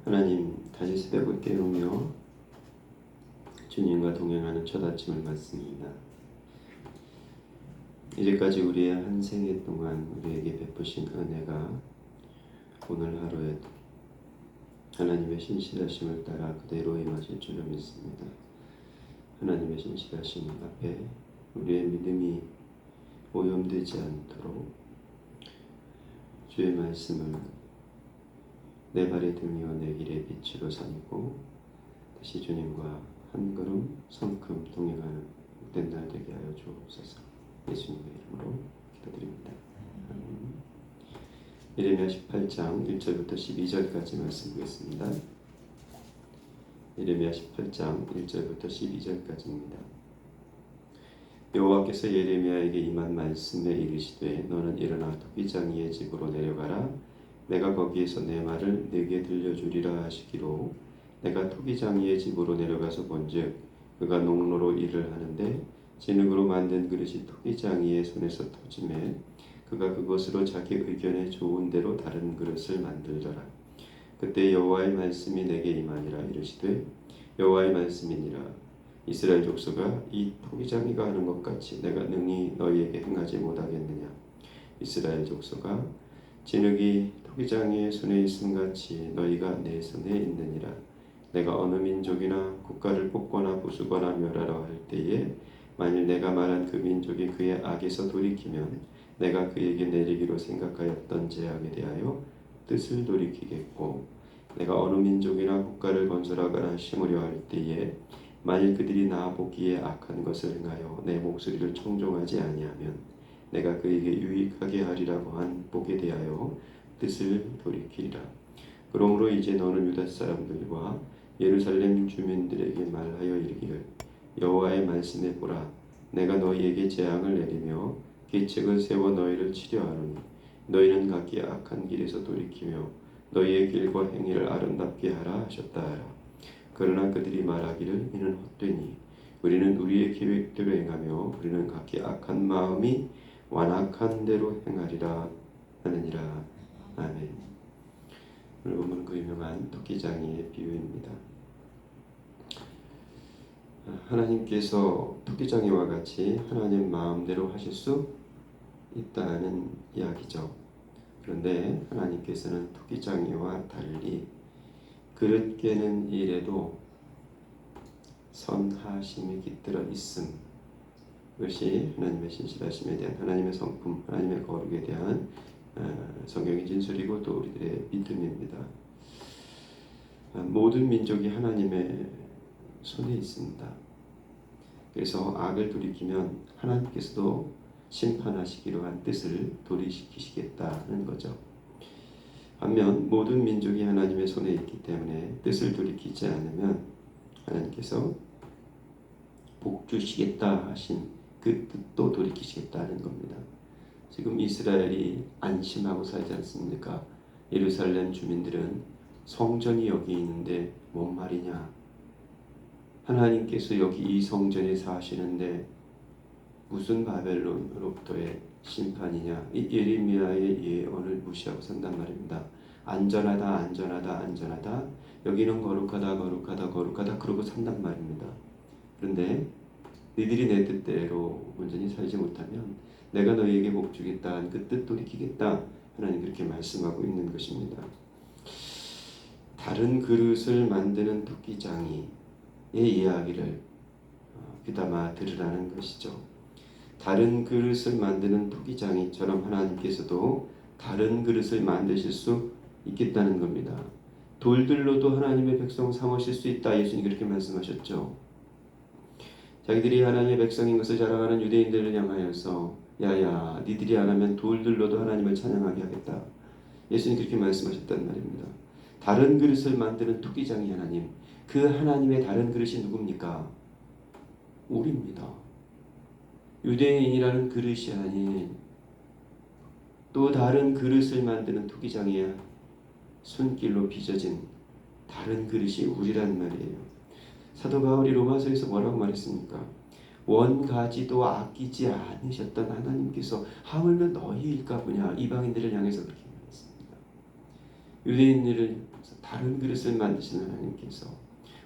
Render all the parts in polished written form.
하나님, 다시 새벽을 깨우며 주님과 동행하는 첫 아침을 맞습니다. 이제까지 우리의 한 생애 동안 우리에게 베푸신 은혜가 오늘 하루에도 하나님의 신실하심을 따라 그대로 임하실 줄을 믿습니다. 하나님의 신실하심 앞에 우리의 믿음이 오염되지 않도록 주의 말씀을 내 발의 등이요 내 길의 빛으로 삼고 다시 주님과 한 걸음 성큼 동행하는 복된 날 되게 하여 주옵소서. 예수님의 이름으로 기도드립니다. 아멘. 예레미야 18장 1절부터 12절까지 말씀 보겠습니다. 예레미야 18장 1절부터 12절까지입니다. 여호와께서 예레미야에게 임한 말씀에 이르시되 너는 일어나 토기장이의 집으로 내려가라. 내가 거기에서 내 말을 네게 들려주리라 하시기로 내가 토기장이의 집으로 내려가서 본즉 그가 농로로 일을 하는데 진흙으로 만든 그릇이 토기장이의 손에서 터지매 그가 그것으로 자기 의견에 좋은 대로 다른 그릇을 만들더라. 그때 여호와의 말씀이 내게 임하니라. 이르시되 여호와의 말씀이니라. 이스라엘 족속아, 이 토기장이가 하는 것 같이 내가 능히 너희에게 행하지 못하겠느냐. 이스라엘 족속아, 진흙이 토기장이의 손에 있음같이 너희가 내 손에 있느니라. 내가 어느 민족이나 국가를 뽑거나 부수거나 멸하라 할 때에 만일 내가 말한 그 민족이 그의 악에서 돌이키면 내가 그에게 내리기로 생각하였던 제약에 대하여 뜻을 돌이키겠고 내가 어느 민족이나 국가를 건설하거나 심으려 할 때에 만일 그들이 나 보기에 악한 것을 행하여 내 목소리를 청종하지 아니하면 내가 그에게 유익하게 하리라고 한 복에 대하여 뜻을 돌이키리라. 그러므로 이제 너는 유다 사람들과 예루살렘 주민들에게 말하여 이르기를 여호와의 말씀에 보라. 내가 너희에게 재앙을 내리며 계책을 세워 너희를 치려하노니 너희는 각기 악한 길에서 돌이키며 너희의 길과 행위를 아름답게 하라 하셨다 하라. 그러나 그들이 말하기를 이는 헛되니 우리는 우리의 계획대로 행하며 우리는 각기 악한 마음이 완악한 대로 행하리라 하느니라. 아멘. 오늘 본문 그 유명한 토기장이의 비유입니다. 하나님께서 토기장이와 같이 하나님 마음대로 하실 수 있다는 이야기죠. 그런데 하나님께서는 토기장이와 달리 그릇 깨는 일에도 선하심이 깃들어 있음. 그것이 하나님의 신실하심에 대한 하나님의 성품, 하나님의 거룩에 대한 성경의 진술이고 또 우리들의 믿음입니다. 모든 민족이 하나님의 손에 있습니다. 그래서 악을 돌이키면 하나님께서도 심판하시기로 한 뜻을 돌이키시겠다는 거죠. 반면 모든 민족이 하나님의 손에 있기 때문에 뜻을 돌이키지 않으면 하나님께서 복 주시겠다 하신 그 뜻도 돌이키시겠다는 겁니다. 지금 이스라엘이 안심하고 살지 않습니까? 예루살렘 주민들은 성전이 여기 있는데 뭔 말이냐? 하나님께서 여기 이 성전에 사시는데 무슨 바벨론으로부터의 심판이냐? 이 예레미야의 예언을 무시하고 산단 말입니다. 안전하다, 안전하다, 안전하다. 여기는 거룩하다, 거룩하다, 거룩하다. 그러고 산단 말입니다. 그런데 너희들이 내 뜻대로 온전히 살지 못하면 내가 너희에게 복 주겠다. 그 뜻 돌이키겠다. 하나님 그렇게 말씀하고 있는 것입니다. 다른 그릇을 만드는 토기장이의 이야기를 귀담아 들으라는 것이죠. 다른 그릇을 만드는 토기장이처럼 하나님께서도 다른 그릇을 만드실 수 있겠다는 겁니다. 돌들로도 하나님의 백성 삼으실 수 있다. 예수님 그렇게 말씀하셨죠. 자기들이 하나님의 백성인 것을 자랑하는 유대인들을 향하여서 야야 니들이 안 하면 돌들로도 하나님을 찬양하게 하겠다. 예수님 그렇게 말씀하셨단 말입니다. 다른 그릇을 만드는 토기장이 하나님. 그 하나님의 다른 그릇이 누굽니까? 우리입니다. 유대인이라는 그릇이 아닌 또 다른 그릇을 만드는 토기장이야 손길로 빚어진 다른 그릇이 우리란 말이에요. 사도 바울이 로마서에서 뭐라고 말했습니까? 원가지도 아끼지 않으셨던 하나님께서 하물며 너희일까 보냐. 이방인들을 향해서 그렇게 말했습니다. 유대인들을 다른 그릇을 만드시는 하나님께서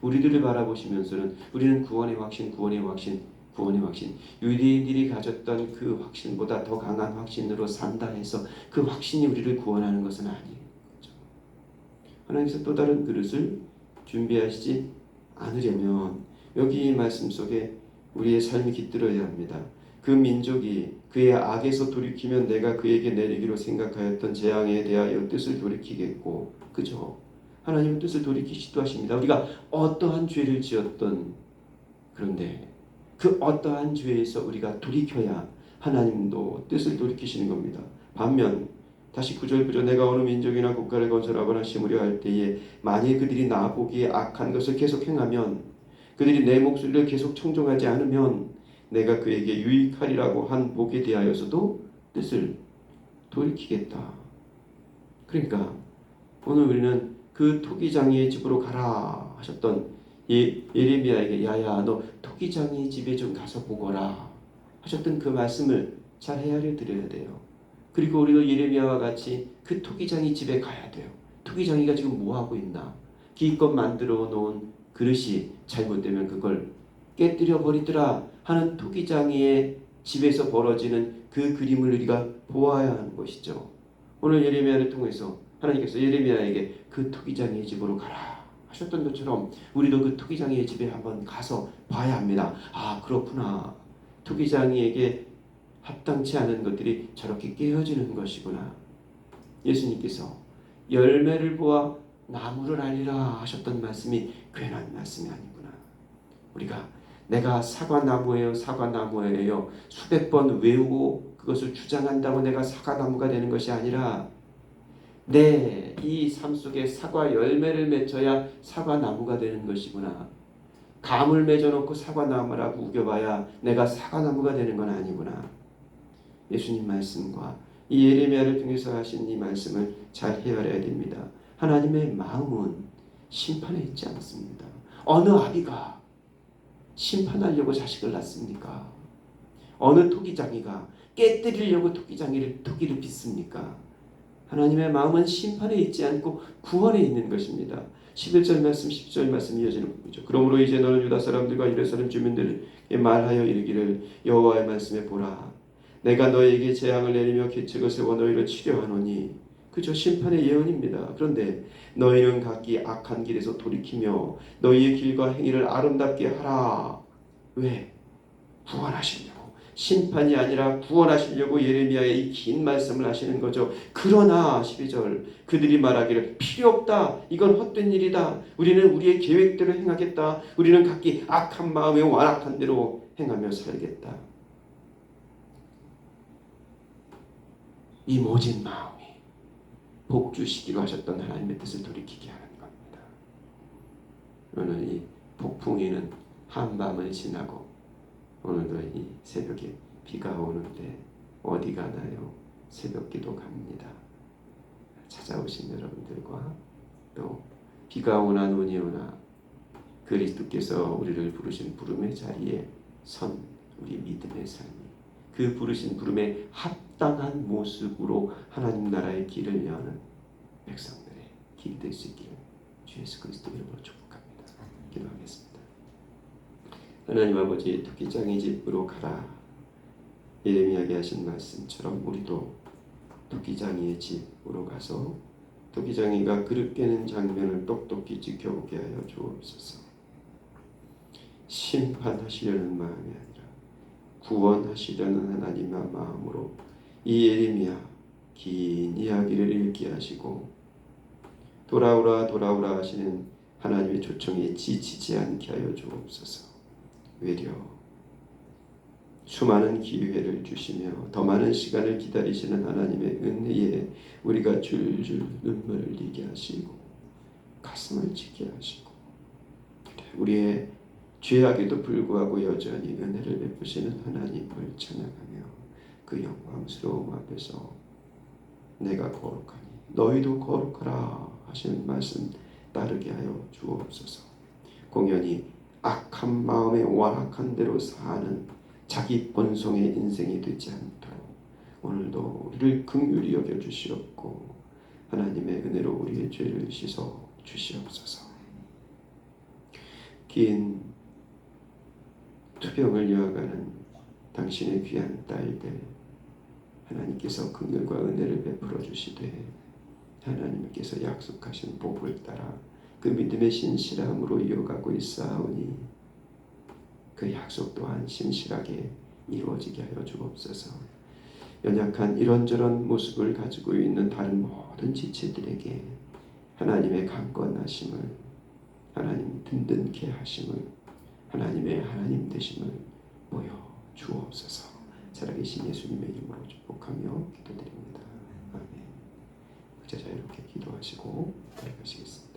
우리들을 바라보시면서는 우리는 구원의 확신, 구원의 확신, 구원의 확신, 유대인들이 가졌던 그 확신보다 더 강한 확신으로 산다 해서 그 확신이 우리를 구원하는 것은 아니에요. 하나님께서 또 다른 그릇을 준비하시지 않으려면 여기 이 말씀 속에 우리의 삶이 깃들어야 합니다. 그 민족이 그의 악에서 돌이키면 내가 그에게 내리기로 생각하였던 재앙에 대하여 뜻을 돌이키겠고, 그죠? 하나님은 뜻을 돌이키시기도 하십니다. 우리가 어떠한 죄를 지었던, 그런데 그 어떠한 죄에서 우리가 돌이켜야 하나님도 뜻을 돌이키시는 겁니다. 반면 다시 9절 보죠. 내가 어느 민족이나 국가를 건설하거나 심으려 할 때에 만일 그들이 나 보기에 악한 것을 계속 행하면, 그들이 내 목소리를 계속 청종하지 않으면 내가 그에게 유익하리라고 한 복에 대하여서도 뜻을 돌이키겠다. 그러니까 오늘 우리는 그 토기장이의 집으로 가라 하셨던 예레미야에게 야야 너 토기장이 집에 좀 가서 보거라 하셨던 그 말씀을 잘 헤아려 드려야 돼요. 그리고 우리도 예레미야와 같이 그 토기장이 집에 가야 돼요. 토기장이가 지금 뭐하고 있나? 기껏 만들어 놓은 그릇이 잘못되면 그걸 깨뜨려 버리더라 하는 토기장이의 집에서 벌어지는 그 그림을 우리가 보아야 하는 것이죠. 오늘 예레미야를 통해서 하나님께서 예레미야에게 그 토기장이의 집으로 가라 하셨던 것처럼 우리도 그 토기장이의 집에 한번 가서 봐야 합니다. 아 그렇구나. 토기장이에게 합당치 않은 것들이 저렇게 깨어지는 것이구나. 예수님께서 열매를 보아 나무를 알리라 하셨던 말씀이 괜한 말씀이 아니구나. 우리가 내가 사과나무예요 사과나무예요 수백 번 외우고 그것을 주장한다고 내가 사과나무가 되는 것이 아니라 내 이 삶 속에 사과 열매를 맺어야 사과나무가 되는 것이구나. 감을 맺어놓고 사과나무라고 우겨봐야 내가 사과나무가 되는 건 아니구나. 예수님 말씀과 이 예레미야를 통해서 하신 이 말씀을 잘 헤아려야 됩니다. 하나님의 마음은 심판에 있지 않습니다. 어느 아비가 심판하려고 자식을 낳습니까? 어느 토기장이가 깨뜨리려고 토기를 빚습니까? 하나님의 마음은 심판에 있지 않고 구원에 있는 것입니다. 11절 말씀 10절 말씀 이어지는 부분이죠. 그러므로 이제 너는 유다 사람들과 예루살렘 주민들에게 말하여 이르기를 여호와의 말씀에 보라. 내가 너에게 재앙을 내리며 계책을 세워 너희를 치려하노니. 그저 심판의 예언입니다. 그런데 너희는 각기 악한 길에서 돌이키며 너희의 길과 행위를 아름답게 하라. 왜? 구원하시려고. 심판이 아니라 구원하시려고 예레미야의 이 긴 말씀을 하시는 거죠. 그러나 12절 그들이 말하기를 필요 없다. 이건 헛된 일이다. 우리는 우리의 계획대로 행하겠다. 우리는 각기 악한 마음에 완악한 대로 행하며 살겠다. 이 모진 마음이 복 주시기로 하셨던 하나님의 뜻을 돌이키게 하는 겁니다. 오늘 이 폭풍이는 한밤을 지나고 오늘도 이 새벽에 비가 오는데 어디 가나요? 새벽기도 갑니다. 찾아오신 여러분들과 또 비가 오나 눈이 오나 그리스도께서 우리를 부르신 부름의 자리에 선 우리 믿음의 삶이 그 부르신 부름에 합당한 모습으로 하나님 나라의 길을 여는 백성들의 길이 될 수 있기를 주 예수 그리스도 이름으로 축복합니다. 기도하겠습니다. 하나님 아버지 토기장이 집으로 가라. 예레미야에게 하신 말씀처럼 우리도 토기장이의 집으로 가서 토기장이가 그릇 깨는 장면을 똑똑히 지켜보게 하여 주옵소서. 심판하시려는 마음이 아니라 구원하시려는 하나님의 마음으로 이 예레미야 긴 이야기를 읽게 하시고 돌아오라 돌아오라 하시는 하나님의 초청에 지치지 않게 하여 주옵소서. 외려 수많은 기회를 주시며 더 많은 시간을 기다리시는 하나님의 은혜에 우리가 줄줄 눈물을 흘리게 하시고 가슴을 치게 하시고 우리의 죄악에도 불구하고 여전히 은혜를 베푸시는 하나님을 찬양하며 그 영광스러움 앞에서 내가 거룩하니 너희도 거룩하라 하시는 말씀 따르게 하여 주옵소서. 공연히 악한 마음에 완악한 대로 사는 자기 본성의 인생이 되지 않도록 오늘도 우리를 긍휼히 여겨 주시옵고 하나님의 은혜로 우리의 죄를 씻어 주시옵소서. 긴 투병을 이어가는 당신의 귀한 딸들, 하나님께서 긍휼과 은혜를 베풀어 주시되 하나님께서 약속하신 복을 따라 그 믿음의 신실함으로 이어가고 있사오니 그 약속 또한 신실하게 이루어지게 하여 주옵소서. 연약한 이런저런 모습을 가지고 있는 다른 모든 지체들에게 하나님의 강권하심을, 하나님 든든케 하심을, 하나님의 하나님 되심을 보여 주옵소서. 살아계신 예수님의 이름으로 축복하며 기도드립니다. 아멘. 제자 이렇게 기도하시고 들어가시겠습니다.